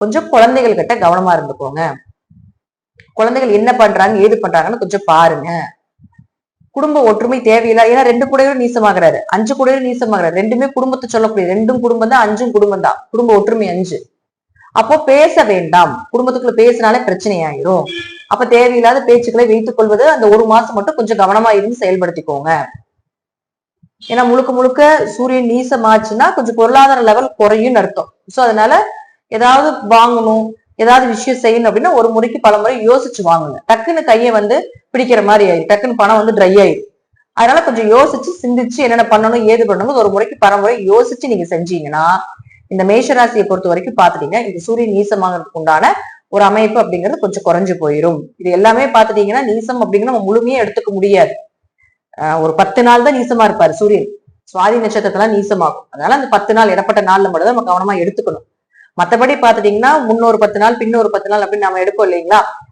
கொஞ்சம் குழந்தைகள் கிட்ட கவனமா இருந்துக்கோங்க. குழந்தைகள் என்ன பண்றாங்க ஏது பண்றாங்கன்னு கொஞ்சம் பாருங்க. குடும்ப ஒற்றுமை தேவையில்லை. ஏன்னா 2 கூடையும் நீசமாகறாரு, 5 கூடையும் நீசமாகறாரு. 2மே குடும்பத்தை சொல்லக்கூடிய 2ம் குடும்பம் தான், 5ம் குடும்பம் தான். குடும்ப ஒற்றுமை 5. அப்போ பேச வேண்டாம். குடும்பத்துக்குள்ள பேசினாலே பிரச்சனை ஆயிரும். அப்ப தேவையில்லாத பேச்சுக்களை வைத்துக் கொள்வது அந்த 1 மாசம் மட்டும் கொஞ்சம் கவனமா இருந்து செயல்படுத்திக்கோங்க. ஏன்னா முழுக்க முழுக்க சூரியன் நீசமாச்சுன்னா கொஞ்சம் பொருளாதார லெவல் குறையும் அர்த்தம். சோ அதனால ஏதாவது வாங்கணும், ஏதாவது விஷயம் செய்யணும் அப்படின்னா ஒரு முறைக்கு பல முறை யோசிச்சு வாங்குங்க. டக்குன்னு கையை பிடிக்கிற மாதிரி ஆயிடும், டக்குன்னு பணம் ட்ரை ஆயிடும். அதனால கொஞ்சம் யோசிச்சு சிந்திச்சு என்னென்ன பண்ணணும் ஏது பண்ணணும் ஒரு முறைக்கு பல முறை யோசிச்சு நீங்க செஞ்சீங்கன்னா இந்த மேஷராசியை பொறுத்த வரைக்கும் பாத்துட்டீங்கன்னா இந்த சூரியன் நீசமாகிறதுக்கு உண்டான ஒரு அமைப்பு அப்படிங்கிறது கொஞ்சம் குறைஞ்சு போயிடும். இது எல்லாமே பாத்துட்டீங்கன்னா நீசம் அப்படிங்கிற நம்ம முழுமையே எடுத்துக்க முடியாது. ஒரு 10 நாள் தான் நீசமா இருப்பாரு சூரியன். சுவாதி நட்சத்திரத்தெல்லாம் நீசமாகும். அதனால அந்த 10 நாள் இடப்பட்ட நாள்ல மட்டும் தான் நம்ம கவனமா எடுத்துக்கணும். மத்தபடி பாத்துட்டீங்கன்னா முன்னொரு 10 நாள் பின்னொரு 10 நாள் அப்படின்னு நம்ம எடுப்போம் இல்லைங்களா?